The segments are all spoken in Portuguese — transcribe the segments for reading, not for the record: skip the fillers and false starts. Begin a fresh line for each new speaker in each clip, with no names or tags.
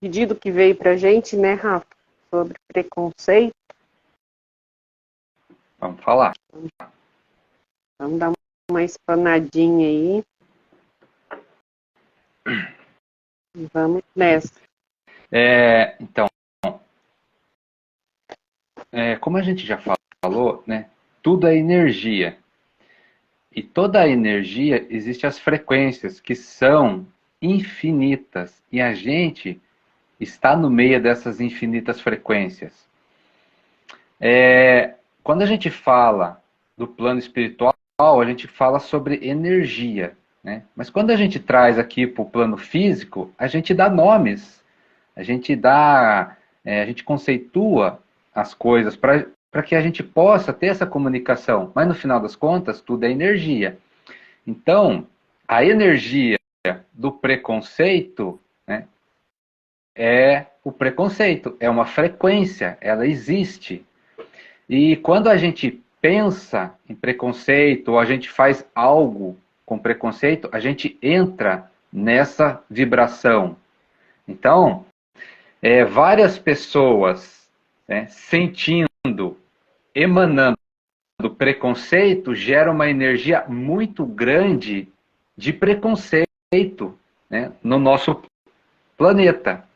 pedido que veio para a gente, né, Rafa, sobre preconceito.
Vamos falar.
Vamos dar uma explanadinha aí. Vamos nessa.
Então, como a gente já falou, né, tudo é energia. E toda a energia, existem as frequências que são infinitas. E a gente está no meio dessas infinitas frequências. Quando a gente fala do plano espiritual, a gente fala sobre energia, né? Mas quando a gente traz aqui para o plano físico, a gente dá nomes, a gente conceitua as coisas para que a gente possa ter essa comunicação. Mas no final das contas, tudo é energia. Então, a energia do preconceito, né, é o preconceito, é uma frequência, ela existe. E quando a gente pensa em preconceito, ou a gente faz algo com preconceito, a gente entra nessa vibração. Então, várias pessoas, né, sentindo, emanando preconceito, gera uma energia muito grande de preconceito, né, no nosso planeta.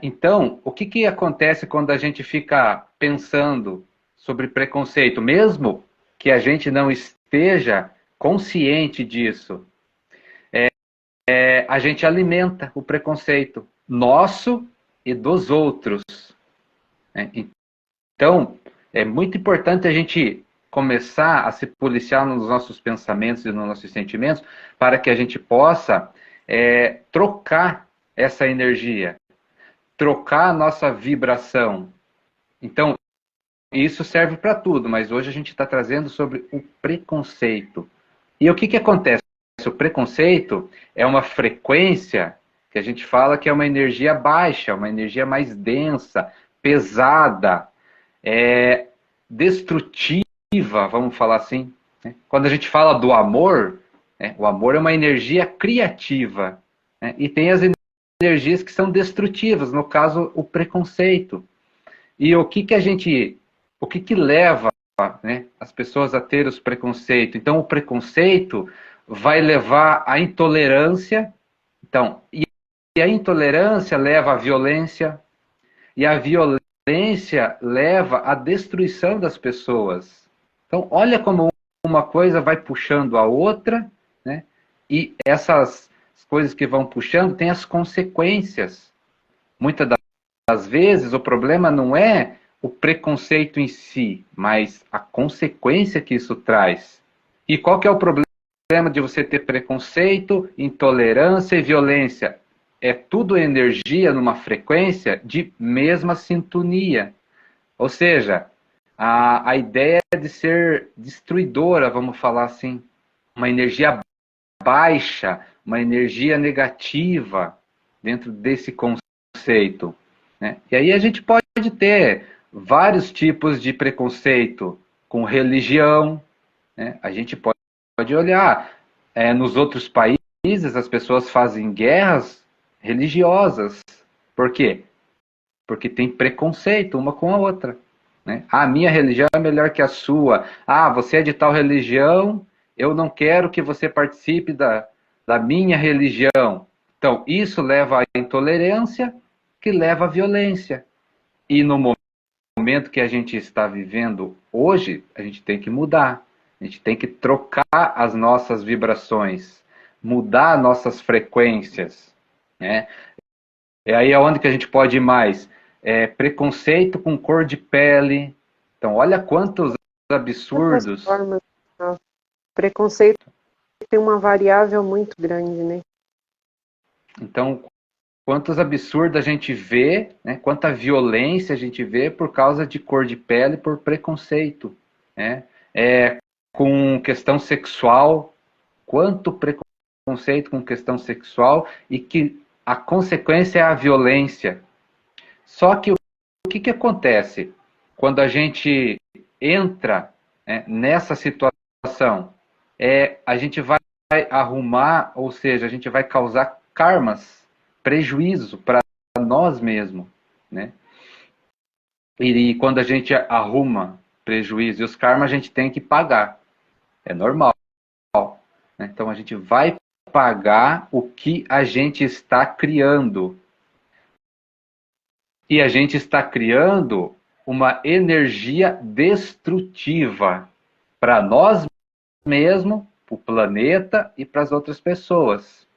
Então, o que acontece quando a gente fica pensando sobre preconceito, mesmo que a gente não esteja consciente disso? A gente alimenta o preconceito nosso e dos outros, né? Então, é muito importante a gente começar a se policiar nos nossos pensamentos e nos nossos sentimentos para que a gente possa trocar essa energia, trocar a nossa vibração. Então, isso serve para tudo, mas hoje a gente está trazendo sobre o preconceito. E o que acontece? O preconceito é uma frequência que a gente fala que é uma energia baixa, uma energia mais densa, pesada, destrutiva, vamos falar assim, né? Quando a gente fala do amor, né, o amor é uma energia criativa, né? E tem as energias que são destrutivas, no caso, o preconceito. E o que leva, né, as pessoas a ter os preconceitos? Então, o preconceito vai levar à intolerância. Então, e a intolerância leva à violência, e a violência leva à destruição das pessoas. Então, olha como uma coisa vai puxando a outra, né? E essas coisas que vão puxando têm as consequências. Muitas das vezes, o problema não é o preconceito em si, mas a consequência que isso traz. E qual que é o problema de você ter preconceito, intolerância e violência? É tudo energia numa frequência de mesma sintonia. Ou seja, a ideia é de ser destruidora, vamos falar assim. Uma energia baixa, uma energia negativa dentro desse conceito, né? E aí a gente pode ter vários tipos de preconceito com religião, né? A gente pode olhar nos outros países, as pessoas fazem guerras religiosas. Por quê? Porque tem preconceito uma com a outra, né? A minha religião é melhor que a sua. Ah, você é de tal religião, eu não quero que você participe da minha religião. Então, isso leva à intolerância, que leva à violência. E no momento que a gente está vivendo hoje, a gente tem que mudar. A gente tem que trocar as nossas vibrações, mudar nossas frequências, né? É aí aonde que a gente pode ir mais. Preconceito com cor de pele. Então, olha quantos absurdos.
Formas, o preconceito tem uma variável muito grande, né?
Então, quantos absurdos a gente vê, né? Quanta violência a gente vê por causa de cor de pele, por preconceito, né? Com questão sexual, quanto preconceito com questão sexual e que a consequência é a violência. Só que o que acontece quando a gente entra, né, nessa situação? A gente vai arrumar, ou seja, a gente vai causar karmas prejuízo para nós mesmos, né? E quando a gente arruma prejuízo e os karmas, a gente tem que pagar. É normal, né? Então a gente vai pagar o que a gente está criando. E a gente está criando uma energia destrutiva para nós mesmos, para o planeta e para as outras pessoas.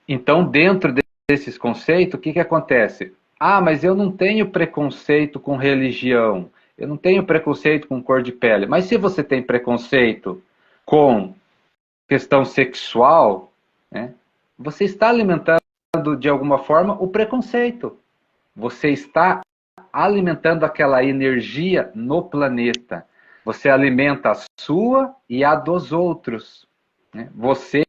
Então, dentro desses conceitos, o que, que acontece? Ah, mas eu não tenho preconceito com religião, eu não tenho preconceito com cor de pele. Mas se você tem preconceito com questão sexual, né, você está alimentando de alguma forma o preconceito. Você está alimentando aquela energia no planeta. Você alimenta a sua e a dos outros, né? Você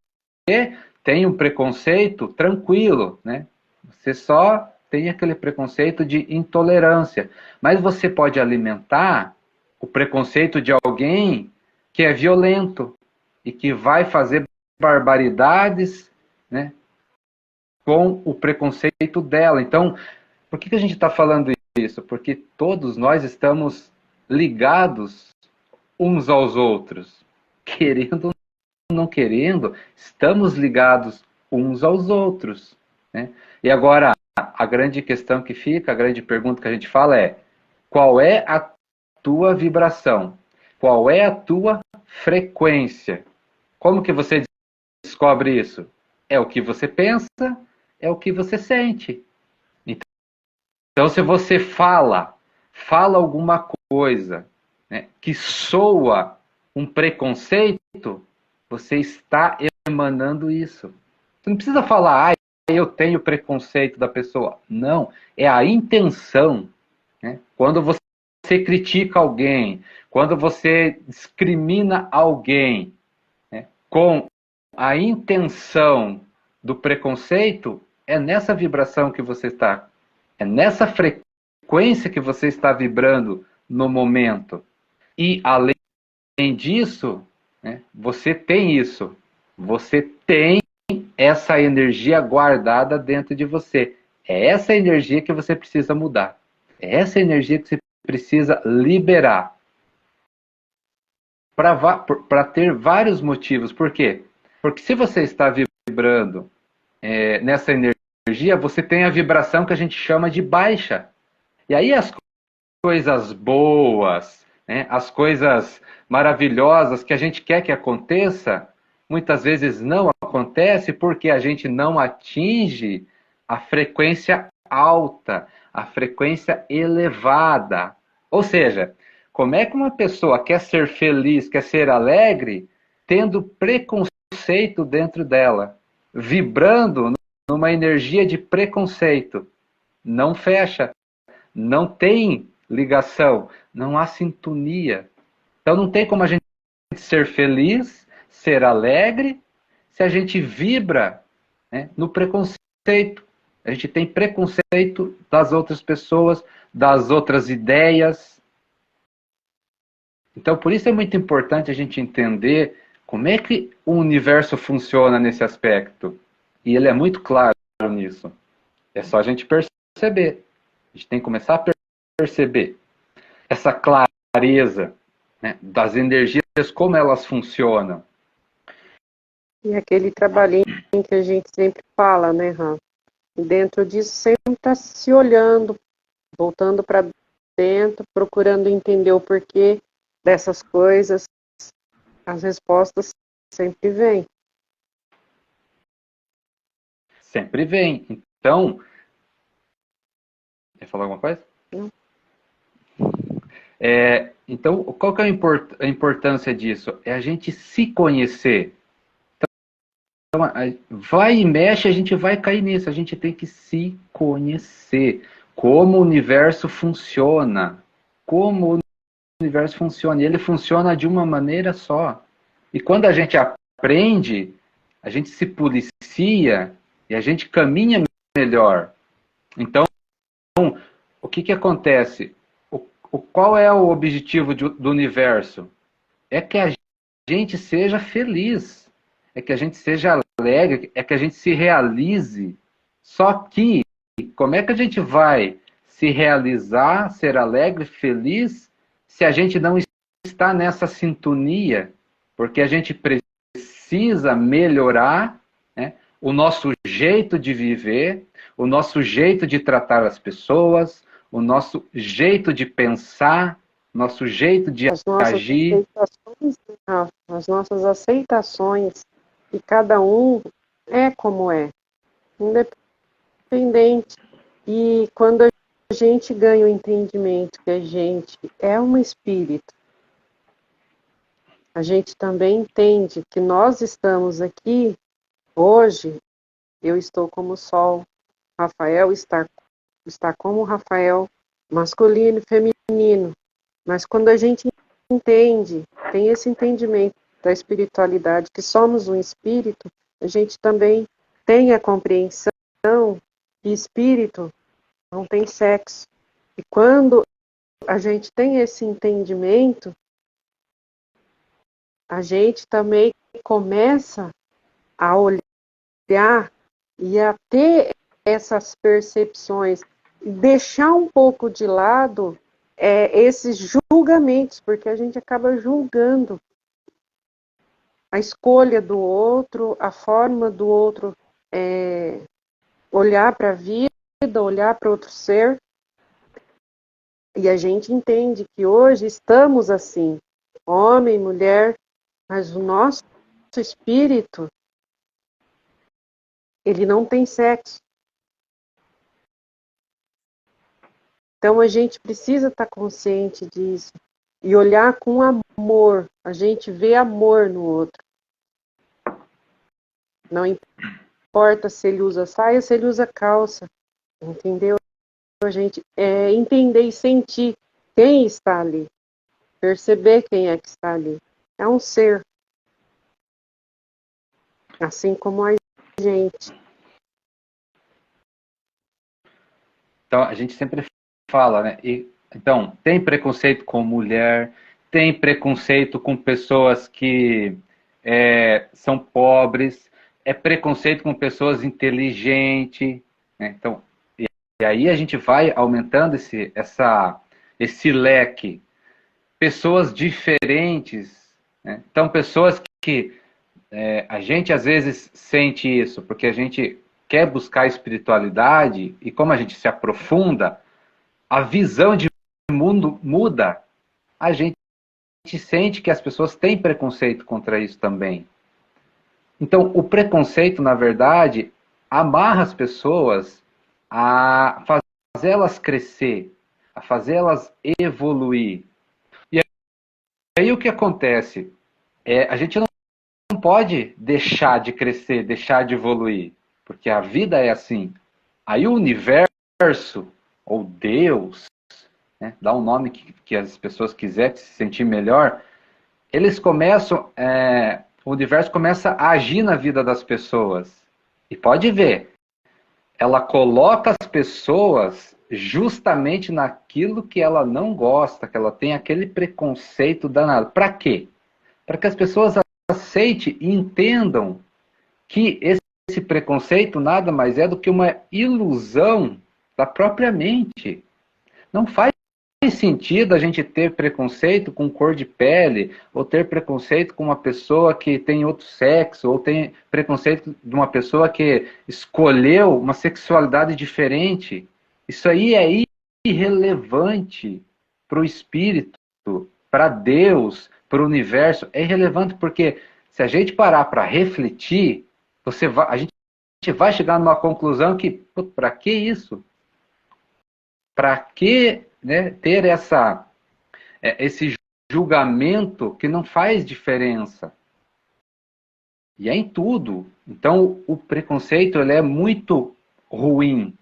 tem um preconceito tranquilo, né? Você só tem aquele preconceito de intolerância. Mas você pode alimentar o preconceito de alguém que é violento e que vai fazer barbaridades, né, com o preconceito dela. Então, por que a gente está falando isso? Porque todos nós estamos ligados uns aos outros. Querendo ou não querendo, estamos ligados uns aos outros, né? E agora, a grande questão que fica, a grande pergunta que a gente fala é: qual é a tua vibração? Qual é a tua frequência? Como que você descobre isso? É o que você pensa, é o que você sente. Então, se você fala alguma coisa, né, que soa um preconceito, você está emanando isso. Você não precisa falar, eu tenho preconceito da pessoa. Não, é a intenção, né? Quando você critica alguém, quando você discrimina alguém, né, com a intenção do preconceito, é nessa vibração que você está. É nessa frequência que você está vibrando no momento. E, além disso, né, você tem isso. Você tem essa energia guardada dentro de você. É essa energia que você precisa mudar. É essa energia que você precisa liberar. Para ter vários motivos. Por quê? Porque se você está vibrando nessa energia, você tem a vibração que a gente chama de baixa. E aí as coisas boas, né, as coisas maravilhosas que a gente quer que aconteça, muitas vezes não acontece porque a gente não atinge a frequência alta, a frequência elevada. Ou seja, como é que uma pessoa quer ser feliz, quer ser alegre, tendo preconceito dentro dela, vibrando numa energia de preconceito? Não fecha, não tem ligação, não há sintonia. Então não tem como a gente ser feliz, ser alegre, se a gente vibra, né, no preconceito. A gente tem preconceito das outras pessoas, das outras ideias. Então por isso é muito importante a gente entender como é que o universo funciona nesse aspecto. E ele é muito claro nisso. É só a gente perceber. A gente tem que começar a perceber essa clareza, né, das energias, como elas funcionam.
E aquele trabalhinho que a gente sempre fala, né, Rafa? Dentro disso sempre está se olhando, voltando para dentro, procurando entender o porquê dessas coisas. As respostas sempre vêm.
Sempre vem. Então, quer falar alguma coisa?
Não.
Então, qual que é a importância disso? É a gente se conhecer. Então, vai e mexe, a gente vai cair nisso. A gente tem que se conhecer. Como o universo funciona. Como o universo funciona. E ele funciona de uma maneira só. E quando a gente aprende, a gente se policia e a gente caminha melhor. Então, o que acontece? Qual é o objetivo do universo? É que a gente seja feliz. é que a gente seja alegre, é que a gente se realize. Só que, como é que a gente vai se realizar, ser alegre, feliz, se a gente não está nessa sintonia? Porque a gente precisa melhorar, né, o nosso jeito de viver, o nosso jeito de tratar as pessoas, o nosso jeito de pensar, nosso jeito de
As nossas
agir.
aceitações, Rafa, as nossas aceitações, e cada um é como é, independente. E quando a gente ganha o entendimento que a gente é um espírito, a gente também entende que nós estamos aqui hoje, eu estou como Sol, Rafael está como Rafael, masculino e feminino. Mas quando a gente entende, tem esse entendimento da espiritualidade, que somos um espírito, a gente também tem a compreensão que espírito não tem sexo. E quando a gente tem esse entendimento, a gente também começa a olhar e a ter essas percepções, e deixar um pouco de lado esses julgamentos, porque a gente acaba julgando a escolha do outro, a forma do outro olhar para a vida, olhar para outro ser. E a gente entende que hoje estamos assim, homem, mulher, mas o nosso espírito, ele não tem sexo. Então a gente precisa estar consciente disso e olhar com amor. A gente vê amor no outro. Não importa se ele usa saia, se ele usa calça, entendeu? A gente entender e sentir quem está ali, perceber quem é que está ali. É um ser, assim como a gente.
Então, a gente sempre fala, né? Então, tem preconceito com mulher, tem preconceito com pessoas que são pobres, é preconceito com pessoas inteligentes, né? Então, e aí a gente vai aumentando esse leque. Pessoas diferentes, né? Então, pessoas que a gente às vezes sente isso, porque a gente quer buscar espiritualidade, e como a gente se aprofunda, a visão de mundo muda. A gente sente que as pessoas têm preconceito contra isso também. Então, o preconceito, na verdade, amarra as pessoas a fazê-las crescer, a fazê-las evoluir. E aí o que acontece? A gente não pode deixar de crescer, deixar de evoluir, porque a vida é assim. Aí o universo, ou Deus, né, dá um nome que as pessoas quiserem se sentir melhor, eles começam, o universo começa a agir na vida das pessoas. E pode ver, ela coloca as pessoas justamente naquilo que ela não gosta, que ela tem aquele preconceito danado. Para quê? Para que as pessoas aceitem e entendam que esse preconceito nada mais é do que uma ilusão da própria mente. Não faz sentido a gente ter preconceito com cor de pele, ou ter preconceito com uma pessoa que tem outro sexo, ou tem preconceito de uma pessoa que escolheu uma sexualidade diferente. Isso aí é irrelevante para o espírito, para Deus, para o universo. É irrelevante porque se a gente parar para refletir, a gente vai chegar numa conclusão que, para que isso? Para que, né, ter esse julgamento que não faz diferença? E é em tudo. Então, o preconceito ele é muito ruim.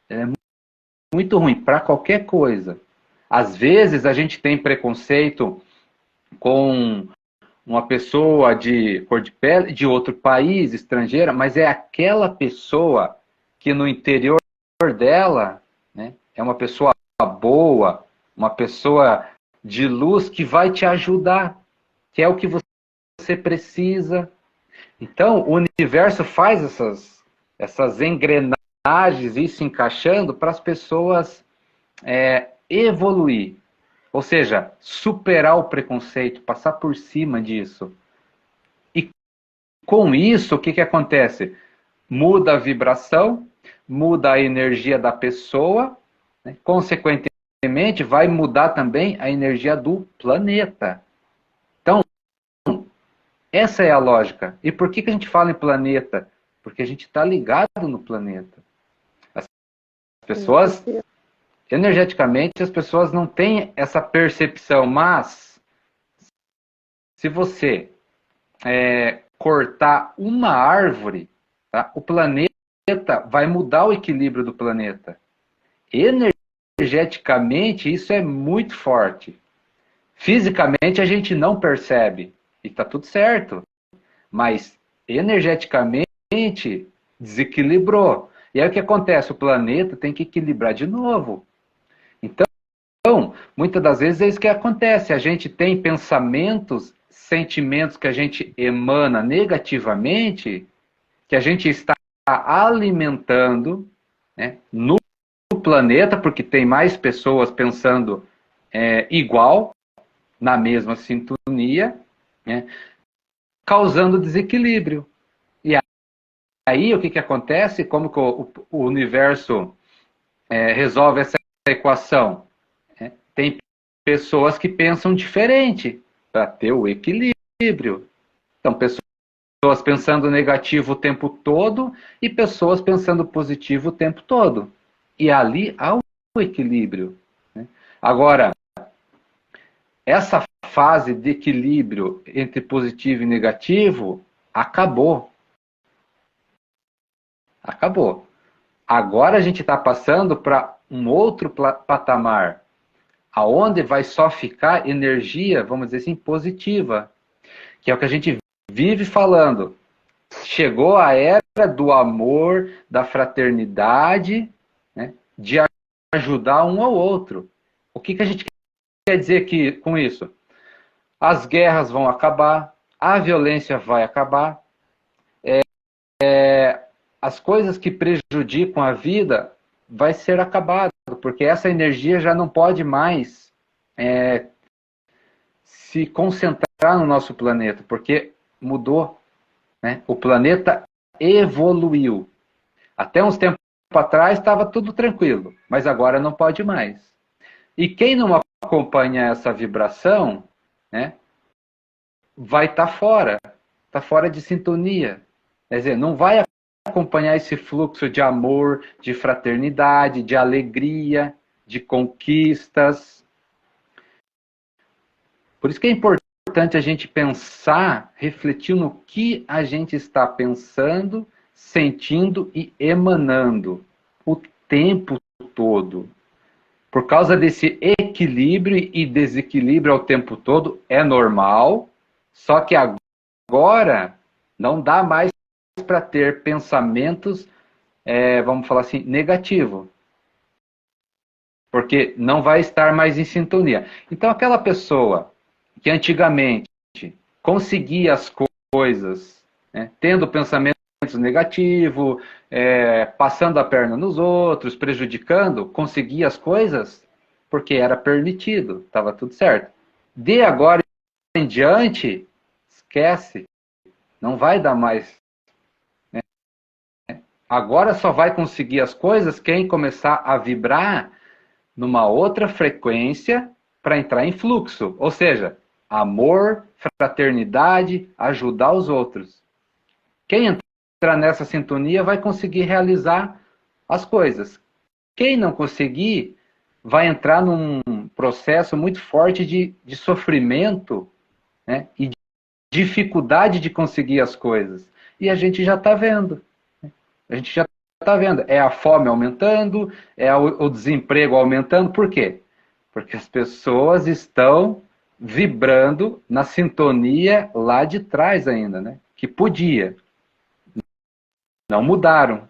Ele é muito ruim para qualquer coisa. Às vezes, a gente tem preconceito com uma pessoa de cor de pele de outro país, estrangeira, mas é aquela pessoa que no interior dela, né, é uma pessoa boa, uma pessoa de luz que vai te ajudar, que é o que você precisa. Então, o universo faz essas engrenagens, isso encaixando para as pessoas evoluir. Ou seja, superar o preconceito, passar por cima disso. E com isso, o que acontece? Muda a vibração, muda a energia da pessoa, né? Consequentemente, vai mudar também a energia do planeta. Então, essa é a lógica. E por que a gente fala em planeta? Porque a gente está ligado no planeta. As pessoas, energeticamente, as pessoas não têm essa percepção, mas se você cortar uma árvore, tá? O planeta vai mudar o equilíbrio do planeta. Energeticamente, isso é muito forte. Fisicamente, a gente não percebe. E está tudo certo. Mas, energeticamente, desequilibrou. E aí o que acontece? O planeta tem que equilibrar de novo. Então, muitas das vezes é isso que acontece. A gente tem pensamentos, sentimentos que a gente emana negativamente, que a gente está alimentando, né, no planeta, porque tem mais pessoas pensando igual, na mesma sintonia, né, causando desequilíbrio. E aí o que acontece? Como que o universo resolve essa equação? Tem pessoas que pensam diferente para ter o equilíbrio. Então, pessoas pensando negativo o tempo todo e pessoas pensando positivo o tempo todo. E ali há o equilíbrio. Né? Agora, essa fase de equilíbrio entre positivo e negativo acabou. Acabou. Agora a gente está passando para um outro patamar, aonde vai só ficar energia, vamos dizer assim, positiva, que é o que a gente vive falando. Chegou a era do amor, da fraternidade, né, de ajudar um ao outro. O que a gente quer dizer aqui com isso? As guerras vão acabar, a violência vai acabar, as coisas que prejudicam a vida vai ser acabado, porque essa energia já não pode mais se concentrar no nosso planeta, porque mudou, né? O planeta evoluiu. Até uns tempos atrás estava tudo tranquilo, mas agora não pode mais. E quem não acompanha essa vibração, né, vai estar tá fora de sintonia. Quer dizer, não vai acompanhar esse fluxo de amor, de fraternidade, de alegria, de conquistas. Por isso que é importante a gente pensar, refletir no que a gente está pensando, sentindo e emanando o tempo todo. Por causa desse equilíbrio e desequilíbrio ao tempo todo, é normal, só que agora não dá mais para ter pensamentos, vamos falar assim, negativos. Porque não vai estar mais em sintonia. Então, aquela pessoa que antigamente conseguia as coisas, né, tendo pensamentos negativos, passando a perna nos outros, prejudicando, conseguia as coisas porque era permitido, estava tudo certo. De agora em diante, esquece, não vai dar mais. Né? Agora só vai conseguir as coisas quem começar a vibrar numa outra frequência para entrar em fluxo. Ou seja, amor, fraternidade, ajudar os outros. Quem entrar nessa sintonia vai conseguir realizar as coisas. Quem não conseguir vai entrar num processo muito forte de sofrimento, né, e de dificuldade de conseguir as coisas. E a gente já está vendo. A gente já está vendo. É a fome aumentando, é o desemprego aumentando. Por quê? Porque as pessoas estão vibrando na sintonia lá de trás ainda, né? Que podia. Não mudaram,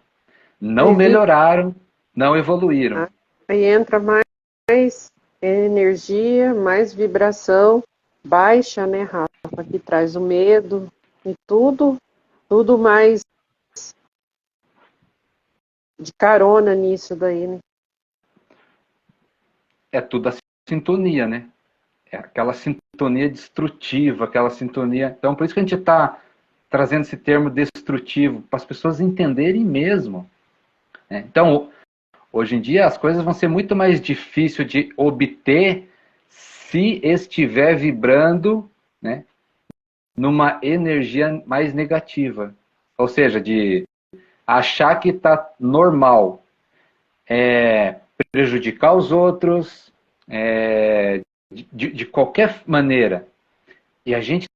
não melhoraram, não evoluíram.
Aí entra mais energia, mais vibração baixa, né, Rafa? Que traz o medo e tudo tudo mais de carona nisso daí, né?
É tudo a sintonia, né? É aquela sintonia destrutiva, aquela sintonia. Então, por isso que a gente está trazendo esse termo destrutivo, para as pessoas entenderem mesmo, né? Então, hoje em dia, as coisas vão ser muito mais difíceis de obter se estiver vibrando, né, numa energia mais negativa. Ou seja, de achar que está normal prejudicar os outros, de qualquer maneira. E a gente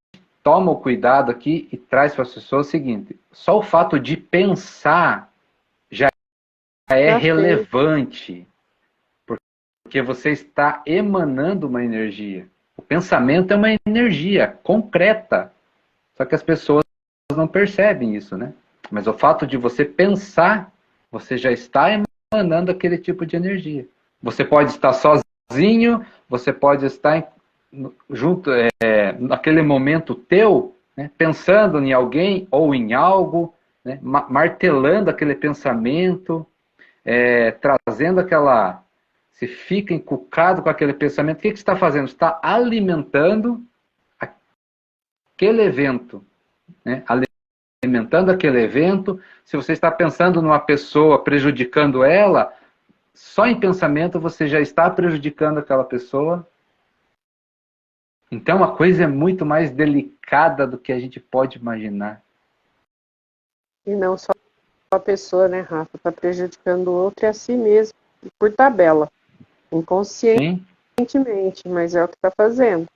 toma o cuidado aqui e traz para as pessoas o seguinte: só o fato de pensar já é
Já fez.
relevante, porque você está emanando uma energia. O pensamento é uma energia concreta, só que as pessoas não percebem isso, né? Mas o fato de você pensar, você já está emanando aquele tipo de energia. Você pode estar sozinho, você pode estar junto, naquele momento teu, né, pensando em alguém ou em algo, né, martelando aquele pensamento, trazendo aquela. Você fica encucado com aquele pensamento. O que você está fazendo? Você está alimentando aquele evento, né? Alimentando aquele evento. Se você está pensando numa pessoa, prejudicando ela, só em pensamento você já está prejudicando aquela pessoa. Então a coisa é muito mais delicada do que a gente pode imaginar.
E não só a pessoa, né, Rafa? Está prejudicando o outro e a si mesmo, por tabela, inconscientemente,
Sim?
mas é o que está fazendo.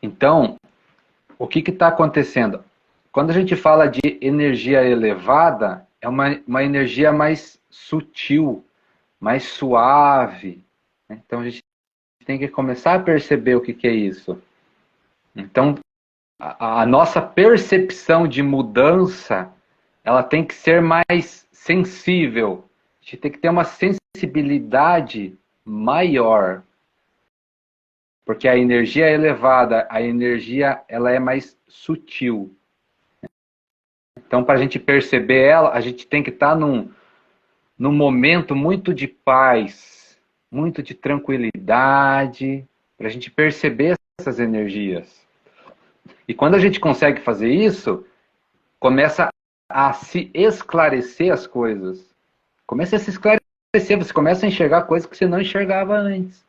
Então, o que está acontecendo? Quando a gente fala de energia elevada, é uma energia mais sutil, mais suave, né? Então a gente tem que começar a perceber o que é isso. Então, a nossa percepção de mudança, ela tem que ser mais sensível. A gente tem que ter uma sensibilidade maior. Porque a energia é elevada, a energia ela é mais sutil. Então, para a gente perceber ela, a gente tem que estar num momento muito de paz, muito de tranquilidade, para a gente perceber essas energias. E quando a gente consegue fazer isso, começa a se esclarecer as coisas. Começa a se esclarecer, você começa a enxergar coisas que você não enxergava antes.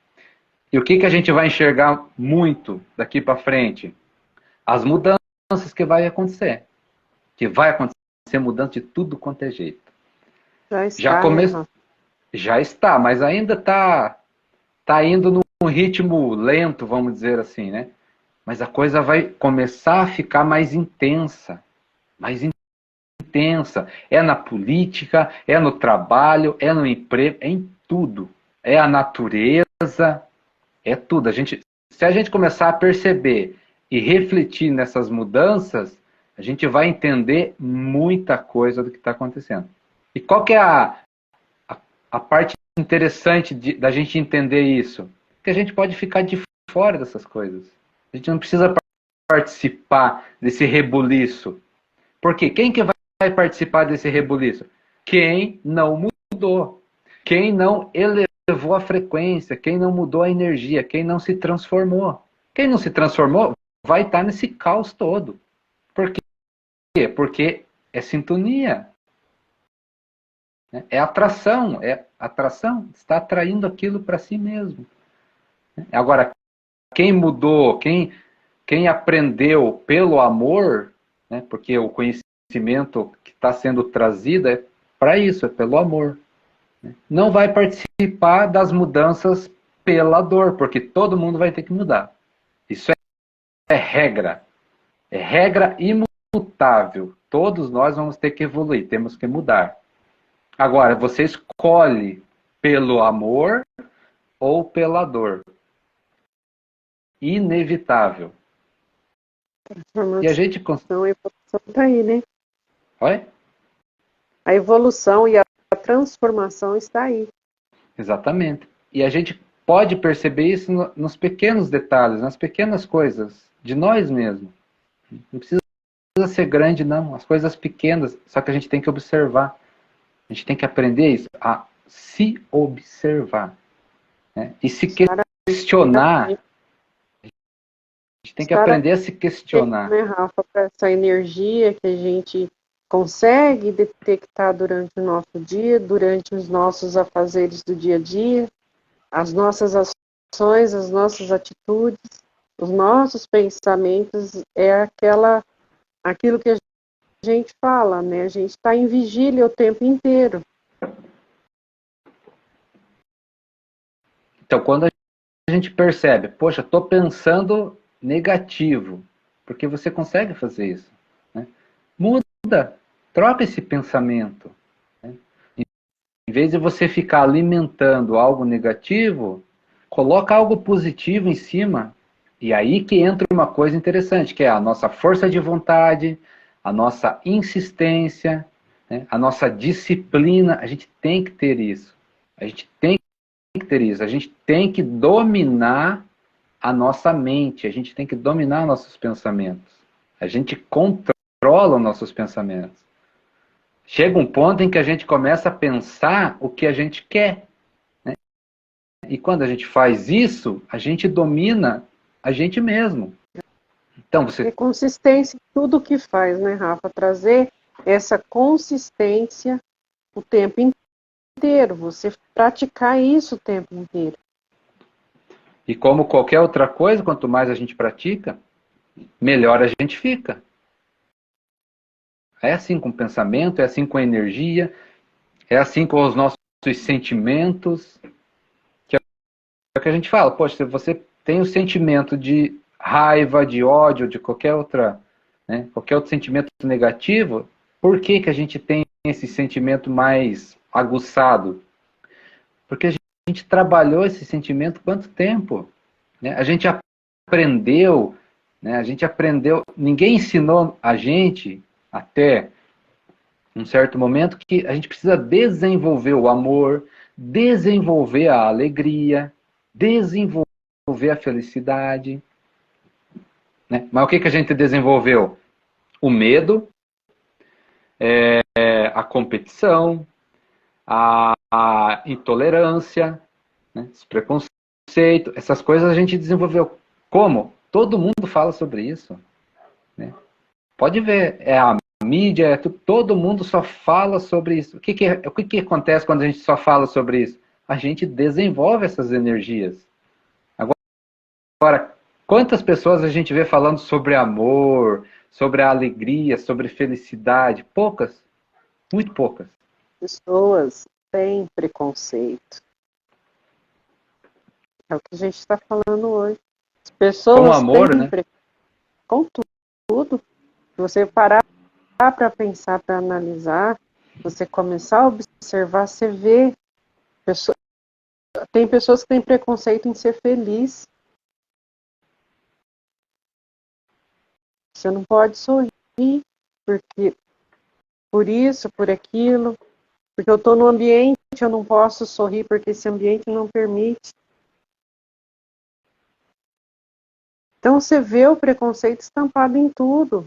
E o que a gente vai enxergar muito daqui para frente? As mudanças que vai acontecer. Que vai acontecer mudança de tudo quanto é jeito.
Já
Já
está, né,
come...
Rafa?
já está, mas ainda tá indo num ritmo lento, vamos dizer assim, né? Mas a coisa vai começar a ficar mais intensa, mais intensa. É na política, é no trabalho, é no emprego, é em tudo. É a natureza, é tudo. Se a gente começar a perceber e refletir nessas mudanças, a gente vai entender muita coisa do que está acontecendo. E qual que é a parte interessante da gente entender isso? Que a gente pode ficar de fora dessas coisas. A gente não precisa participar desse rebuliço. Porque quem que vai participar desse rebuliço? Quem não mudou. Quem não elevou a frequência, quem não mudou a energia, quem não se transformou. Quem não se transformou vai estar nesse caos todo. Por quê? Porque é sintonia. É atração, está atraindo aquilo para si mesmo. Agora, quem mudou, quem aprendeu pelo amor, né, porque o conhecimento que está sendo trazido é para isso, é pelo amor. Não vai participar das mudanças pela dor, porque todo mundo vai ter que mudar. Isso é regra. É regra imutável. Todos nós vamos ter que evoluir, temos que mudar. Agora, você escolhe pelo amor ou pela dor. Inevitável. E a gente.
Transformação e evolução está aí, né?
Oi?
A evolução e a transformação está aí.
Exatamente. E a gente pode perceber isso nos pequenos detalhes, nas pequenas coisas de nós mesmos. Não precisa ser grande, não. As coisas pequenas, só que a gente tem que observar. A gente tem que aprender isso, a se observar. Né? E se questionar. A gente tem que aprender a se questionar.
Né, Rafa, para essa energia que a gente consegue detectar durante o nosso dia, durante os nossos afazeres do dia a dia, as nossas ações, as nossas atitudes, os nossos pensamentos, aquilo que a gente fala, né? A gente está em vigília o tempo inteiro.
Então, quando a gente percebe, poxa, estou pensando negativo, porque você consegue fazer isso. Né? Muda, troca esse pensamento. Né? Em vez de você ficar alimentando algo negativo, coloca algo positivo em cima. E aí que entra uma coisa interessante, que é a nossa força de vontade, a nossa insistência, né? A nossa disciplina. A gente tem que ter isso. A gente tem que ter isso. A gente tem que dominar a nossa mente, a gente tem que dominar nossos pensamentos. A gente controla os nossos pensamentos. Chega um ponto em que a gente começa a pensar o que a gente quer. Né? E quando a gente faz isso, a gente domina a gente mesmo. Então você...
É consistência em tudo que faz, né, Rafa? Trazer essa consistência o tempo inteiro. Você praticar isso o tempo inteiro.
E como qualquer outra coisa, quanto mais a gente pratica, melhor a gente fica. É assim com o pensamento, é assim com a energia, é assim com os nossos sentimentos. Que é o que a gente fala, poxa, se você tem o sentimento de raiva, de ódio, de qualquer outra, né, qualquer outro sentimento negativo, por que que a gente tem esse sentimento mais aguçado? Porque a gente trabalhou esse sentimento quanto tempo? Né? A gente aprendeu, né? A gente aprendeu, ninguém ensinou a gente até um certo momento que a gente precisa desenvolver o amor, desenvolver a alegria, desenvolver a felicidade. Né? Mas o que, que a gente desenvolveu? O medo, a competição, a intolerância, né? Esse preconceito, essas coisas a gente desenvolveu. Como? Todo mundo fala sobre isso. Né? Pode ver, é a mídia, todo mundo só fala sobre isso. O que acontece quando a gente só fala sobre isso? A gente desenvolve essas energias. Agora, quantas pessoas a gente vê falando sobre amor, sobre a alegria, sobre felicidade? Poucas, muito poucas.
Pessoas têm preconceito. É o que a gente está falando hoje. As pessoas
com amor,
têm
né?
Com tudo. Se você parar para pensar, para analisar, você começar a observar, você vê. Tem pessoas que têm preconceito em ser feliz. Você não pode sorrir, porque por isso, por aquilo, porque eu estou no ambiente, eu não posso sorrir porque esse ambiente não permite. Então você vê o preconceito estampado em tudo.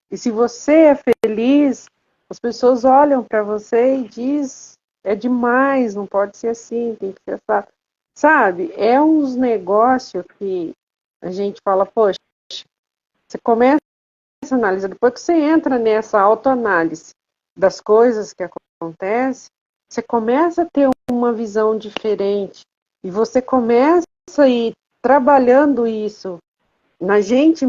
E se você é feliz, as pessoas olham para você e diz, é demais, não pode ser assim, tem que ser assim. Sabe, é uns negócios que a gente fala, poxa, você começa a analisar, depois que você entra nessa autoanálise das coisas que acontecem, você começa a ter uma visão diferente e você começa a ir trabalhando isso na gente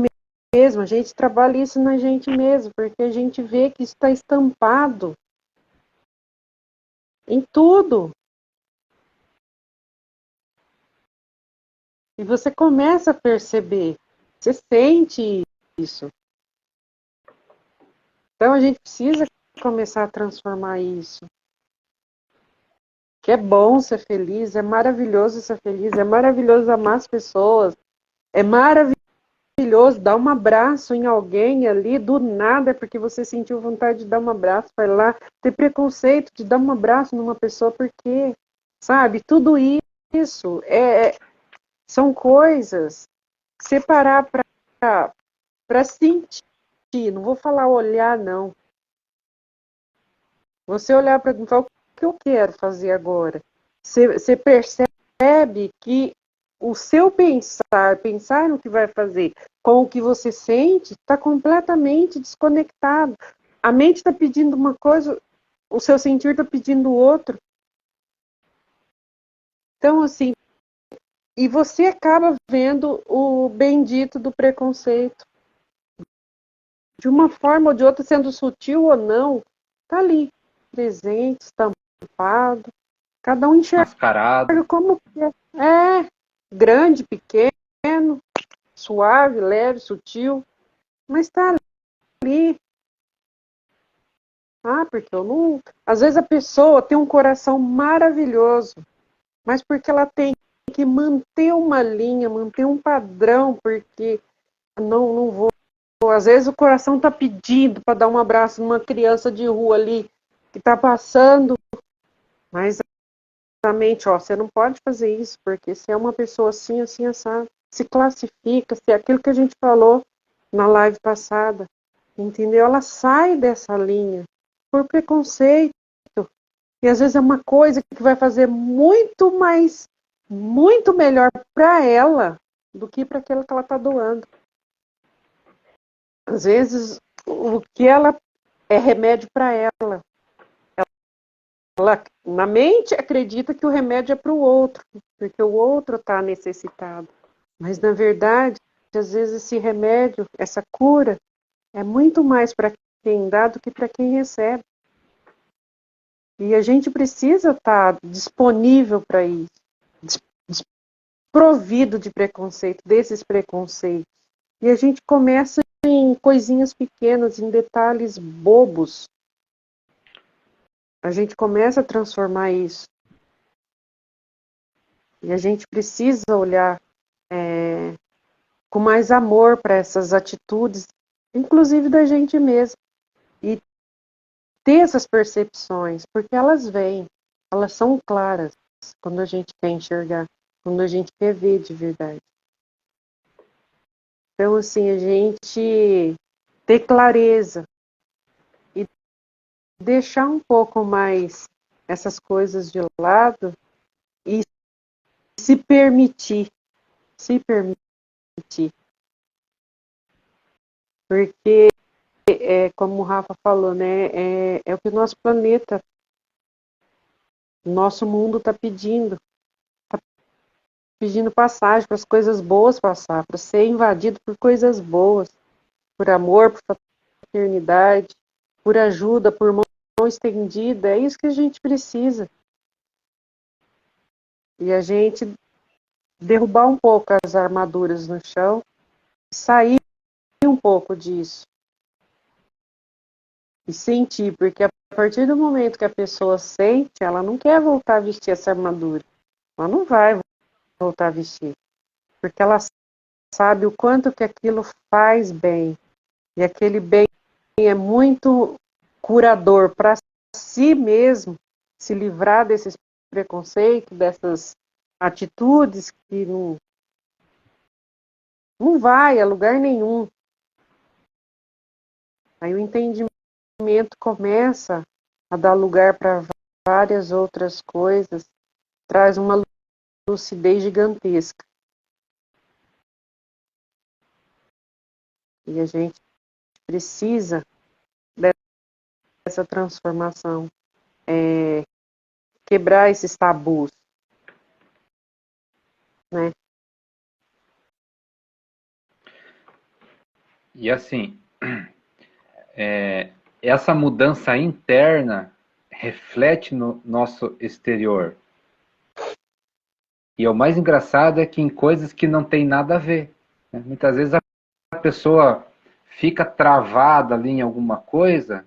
mesmo, a gente trabalha isso na gente mesmo, porque a gente vê que isso está estampado em tudo. E você começa a perceber, você sente isso. Então a gente precisa começar a transformar isso. Que é bom ser feliz, é maravilhoso ser feliz, é maravilhoso amar as pessoas, é maravilhoso dar um abraço em alguém ali, do nada, porque você sentiu vontade de dar um abraço, vai lá, ter preconceito de dar um abraço numa pessoa, por quê? sabe? Tudo isso são coisas que você parar para sentir. Não vou falar olhar, não. Você olhar para mim e falar, o que eu quero fazer agora? Você percebe que o seu pensar no que vai fazer com o que você sente, está completamente desconectado. A mente está pedindo uma coisa, o seu sentir está pedindo outro. Então, assim, e você acaba vendo o bendito do preconceito. De uma forma ou de outra, sendo sutil ou não, está ali, presente, estampado. Cada um enxerga
Mascarado.
como que é. Grande, pequeno, suave, leve, sutil. Mas está ali. Ah, porque eu não. Às vezes a pessoa tem um coração maravilhoso, mas porque ela tem que manter uma linha, manter um padrão, porque não vou. Às vezes o coração está pedindo para dar um abraço numa criança de rua ali que está passando, mas a mente, ó, você não pode fazer isso, porque se é uma pessoa assim, assim, assado, se classifica, se é aquilo que a gente falou na live passada, entendeu? Ela sai dessa linha por preconceito. E às vezes é uma coisa que vai fazer muito melhor para ela do que para aquilo que ela está doando. Às vezes o que ela é remédio para ela. Ela, na mente, acredita que o remédio é para o outro, porque o outro está necessitado. Mas, na verdade, às vezes esse remédio, essa cura, é muito mais para quem dá do que para quem recebe. E a gente precisa estar disponível para isso, desprovido de preconceito, desses preconceitos. E a gente começa em coisinhas pequenas, em detalhes bobos. A gente começa a transformar isso. E a gente precisa olhar com mais amor para essas atitudes, inclusive da gente mesmo. E ter essas percepções, porque elas vêm, elas são claras quando a gente quer enxergar, quando a gente quer ver de verdade. Então, assim, a gente ter clareza e deixar um pouco mais essas coisas de lado e se permitir. Porque, como o Rafa falou, né, é o que o nosso planeta, o nosso mundo está pedindo. Pedindo passagem para as coisas boas passar, para ser invadido por coisas boas, por amor, por fraternidade, por ajuda, por mão estendida. É isso que a gente precisa. E a gente derrubar um pouco as armaduras no chão, sair um pouco disso e sentir, porque a partir do momento que a pessoa sente, ela não quer voltar a vestir essa armadura. Ela não vai voltar a vestir, porque ela sabe o quanto que aquilo faz bem. E aquele bem é muito curador para si mesmo, se livrar desses preconceitos, dessas atitudes que não vai a lugar nenhum. Aí o entendimento começa a dar lugar para várias outras coisas, traz uma lucidez gigantesca. E a gente precisa dessa transformação, quebrar esses tabus, né?
E assim, essa mudança interna reflete no nosso exterior. E o mais engraçado é que em coisas que não tem nada a ver, né? Muitas vezes a pessoa fica travada ali em alguma coisa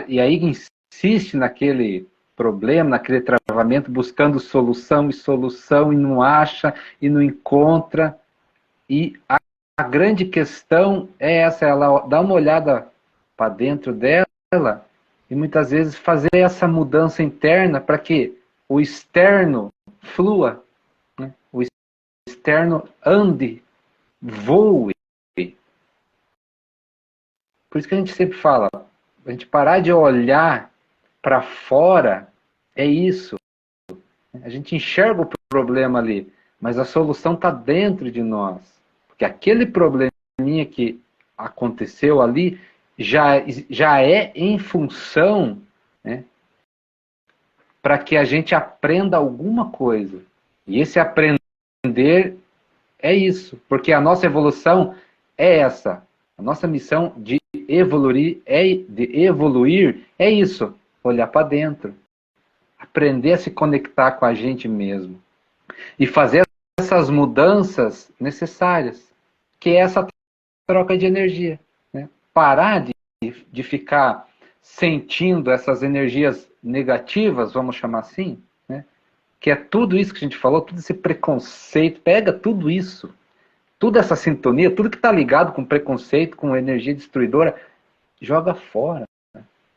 e aí insiste naquele problema, naquele travamento, buscando solução e não acha e não encontra. E a grande questão é essa, ela dá uma olhada para dentro dela e muitas vezes fazer essa mudança interna para quê? o externo flua, né? O externo ande, voe. Por isso que a gente sempre fala, a gente parar de olhar para fora, é isso. A gente enxerga o problema ali, mas a solução está dentro de nós. Porque aquele probleminha que aconteceu ali já é em função, né, para que a gente aprenda alguma coisa. E esse aprender é isso, porque a nossa evolução é essa. A nossa missão de evoluir é isso, olhar para dentro, aprender a se conectar com a gente mesmo e fazer essas mudanças necessárias, que é essa troca de energia, né? Parar de ficar sentindo essas energias negativas, vamos chamar assim, né? Que é tudo isso que a gente falou, todo esse preconceito, pega tudo isso, toda essa sintonia, tudo que está ligado com preconceito, com energia destruidora, joga fora.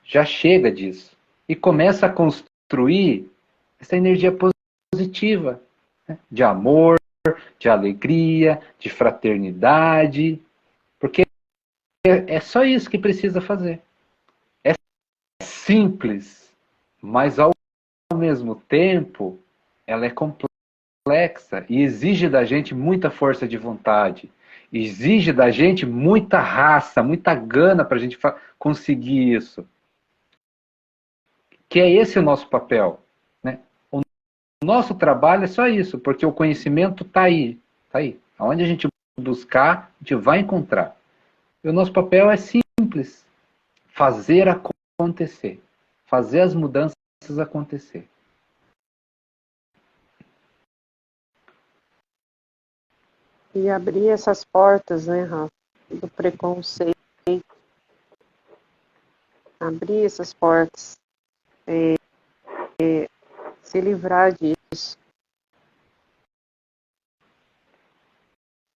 Já chega disso. E começa a construir essa energia positiva, né? De amor, de alegria, de fraternidade. Porque é só isso que precisa fazer. É simples, mas ao mesmo tempo ela é complexa e exige da gente muita força de vontade. Exige da gente muita raça, muita gana para a gente conseguir isso. Que é esse o nosso papel, né? O nosso trabalho é só isso, porque o conhecimento está aí, tá aí. Aonde a gente buscar, a gente vai encontrar. E o nosso papel é simples, fazer acontecer, fazer as mudanças acontecer.
E abrir essas portas, né, Rafa, do preconceito, abrir essas portas, se livrar disso.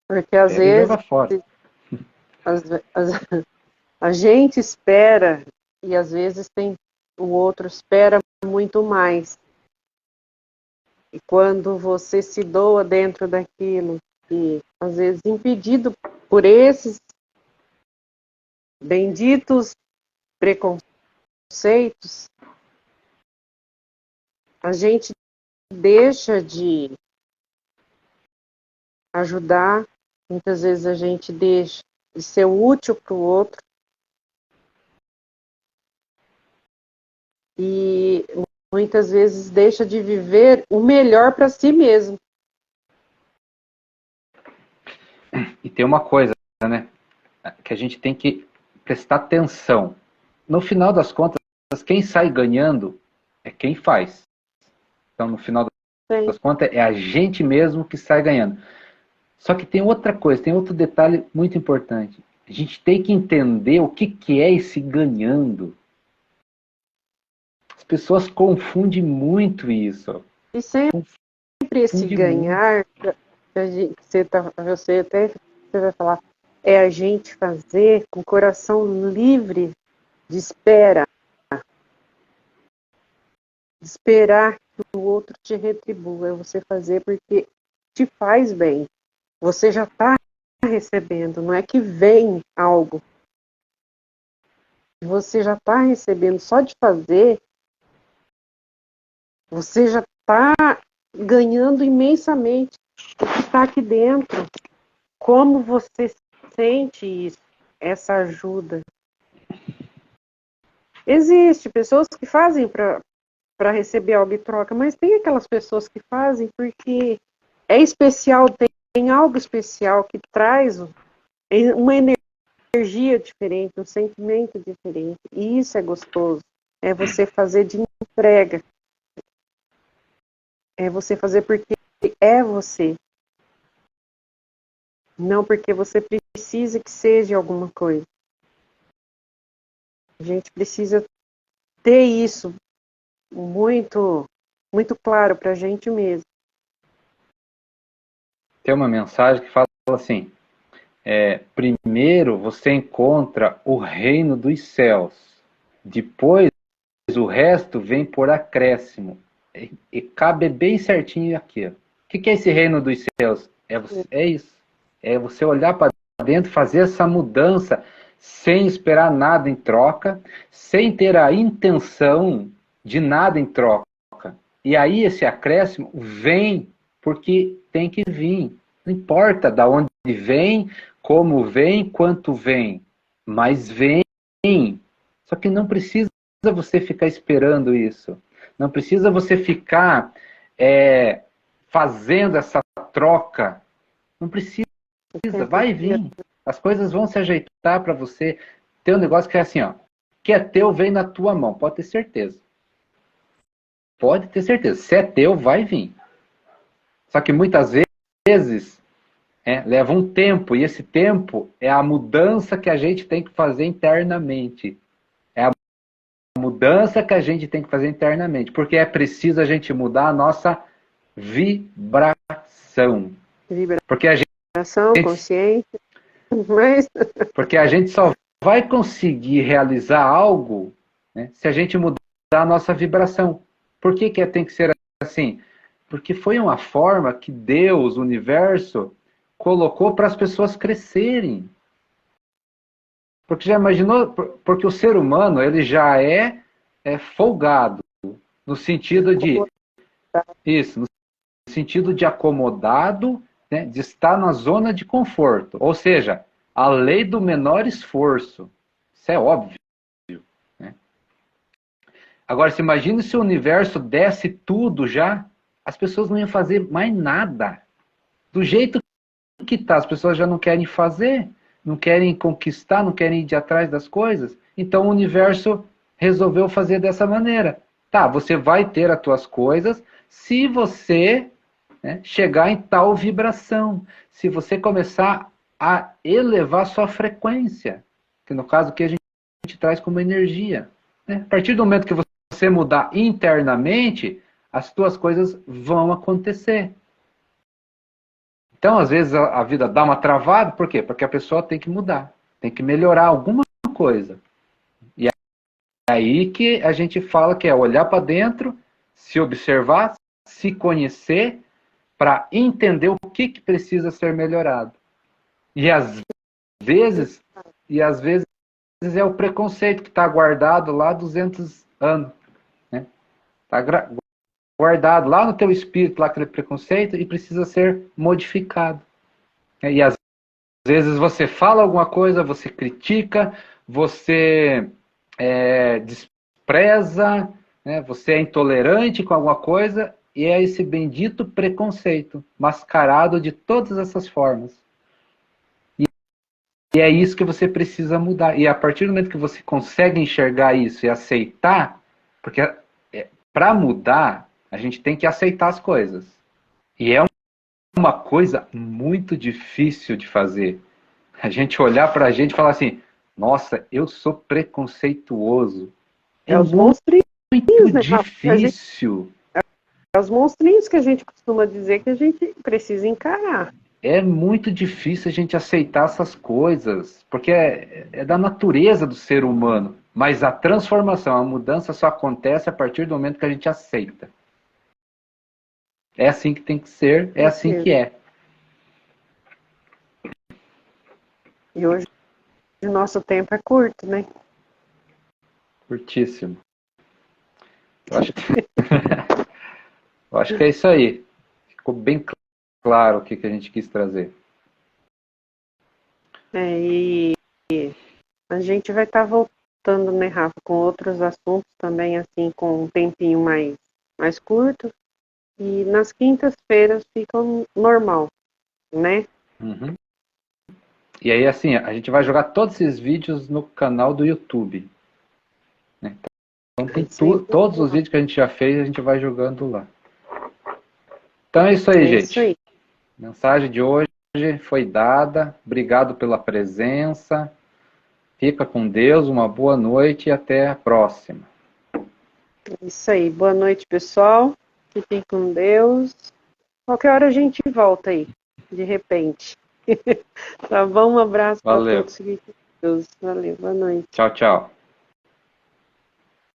Porque às vezes
Joga fora.
as, as, a gente espera e às vezes o outro espera muito mais. E quando você se doa dentro daquilo, e às vezes impedido por esses benditos preconceitos, a gente deixa de ajudar, muitas vezes a gente deixa de ser útil para o outro e muitas vezes deixa de viver o melhor para si mesmo.
E tem uma coisa, né, que a gente tem que prestar atenção. No final das contas, quem sai ganhando é quem faz. Então, no final das contas, é a gente mesmo que sai ganhando. Só que tem outra coisa, tem outro detalhe muito importante. A gente tem que entender o que é esse ganhando. As pessoas confundem muito isso.
E sempre esse ganhar, você vai falar, é a gente fazer com o coração livre de espera. De esperar que o outro te retribua. É você fazer porque te faz bem. Você já está recebendo, não é que vem algo. Você já está recebendo, só de fazer, você já está ganhando imensamente o que está aqui dentro. Como você sente isso, essa ajuda? Existe pessoas que fazem para receber algo em troca, mas tem aquelas pessoas que fazem porque é especial, tem algo especial que traz uma energia diferente, um sentimento diferente. E isso é gostoso. É você fazer de entrega. É você fazer porque é você. Não porque você precisa que seja alguma coisa. A gente precisa ter isso muito, muito claro para a gente mesmo.
Tem uma mensagem que fala assim, primeiro você encontra o reino dos céus, depois o resto vem por acréscimo. E cabe bem certinho aqui. Ó. O que é esse reino dos céus? É isso. É você olhar para dentro, fazer essa mudança sem esperar nada em troca, sem ter a intenção de nada em troca. E aí esse acréscimo vem porque tem que vir. Não importa de onde vem, como vem, quanto vem, mas vem. Só que não precisa você ficar esperando isso. Não precisa você ficar fazendo essa troca. Não precisa, vai vir. As coisas vão se ajeitar para você. Tem um negócio que é assim, ó. Que é teu, vem na tua mão. Pode ter certeza. Pode ter certeza. Se é teu, vai vir. Só que muitas vezes leva um tempo. E esse tempo é a mudança que a gente tem que fazer internamente. É a mudança que a gente tem que fazer internamente. Porque é preciso a gente mudar a nossa vibração. Porque a gente,
consciência. Mas...
porque a gente só vai conseguir realizar algo, né, se a gente mudar a nossa vibração. Por que tem que ser assim? Porque foi uma forma que Deus, o universo, colocou para as pessoas crescerem. Porque já imaginou? Porque o ser humano ele já é folgado, no sentido de isso, no sentido de acomodado, né, de estar na zona de conforto. Ou seja, a lei do menor esforço. Isso é óbvio. Né? Agora, se imagina se o universo desse tudo já, as pessoas não iam fazer mais nada. Do jeito que está, as pessoas já não querem fazer, não querem conquistar, não querem ir de atrás das coisas. Então o universo resolveu fazer dessa maneira. Tá, você vai ter as tuas coisas se você chegar em tal vibração, se você começar a elevar sua frequência, que no caso que a gente traz como energia. Né? A partir do momento que você mudar internamente, as tuas coisas vão acontecer. Então, às vezes, a vida dá uma travada, por quê? Porque a pessoa tem que mudar, tem que melhorar alguma coisa. E é aí que a gente fala que é olhar para dentro, se observar, se conhecer, para entender o que precisa ser melhorado. E às vezes é o preconceito que está guardado lá há 200 anos. Né? Está guardado lá no teu espírito, lá aquele preconceito, e precisa ser modificado. E às vezes você fala alguma coisa, você critica, você despreza, né? Você é intolerante com alguma coisa, e é esse bendito preconceito, mascarado de todas essas formas. E é isso que você precisa mudar. E a partir do momento que você consegue enxergar isso e aceitar, porque para mudar, a gente tem que aceitar as coisas. E é uma coisa muito difícil de fazer. A gente olhar para a gente e falar assim, nossa, eu sou preconceituoso.
É os monstrinhos,
muito difícil.
É os monstrinhos que a gente costuma dizer que a gente precisa encarar.
É muito difícil a gente aceitar essas coisas, porque é da natureza do ser humano. Mas a transformação, a mudança só acontece a partir do momento que a gente aceita. É assim que tem que ser, é assim que é.
E hoje o nosso tempo é curto, né?
Curtíssimo. Eu acho que é isso aí. Ficou bem claro o que a gente quis trazer.
E a gente vai estar voltando, né, Rafa, com outros assuntos também, assim, com um tempinho mais curto. E nas quintas-feiras fica normal, né?
Uhum. E aí, assim, a gente vai jogar todos esses vídeos no canal do YouTube. Né? Então tem todos os vídeos que a gente já fez, a gente vai jogando lá. Então é isso aí, gente. Isso aí. A mensagem de hoje foi dada. Obrigado pela presença. Fica com Deus, uma boa noite e até a próxima.
Isso aí. Boa noite, pessoal. Fiquem com Deus. Qualquer hora a gente volta aí, de repente. Tá bom? Um abraço para todos. Fiquem com Deus. Valeu, boa noite.
Tchau, tchau.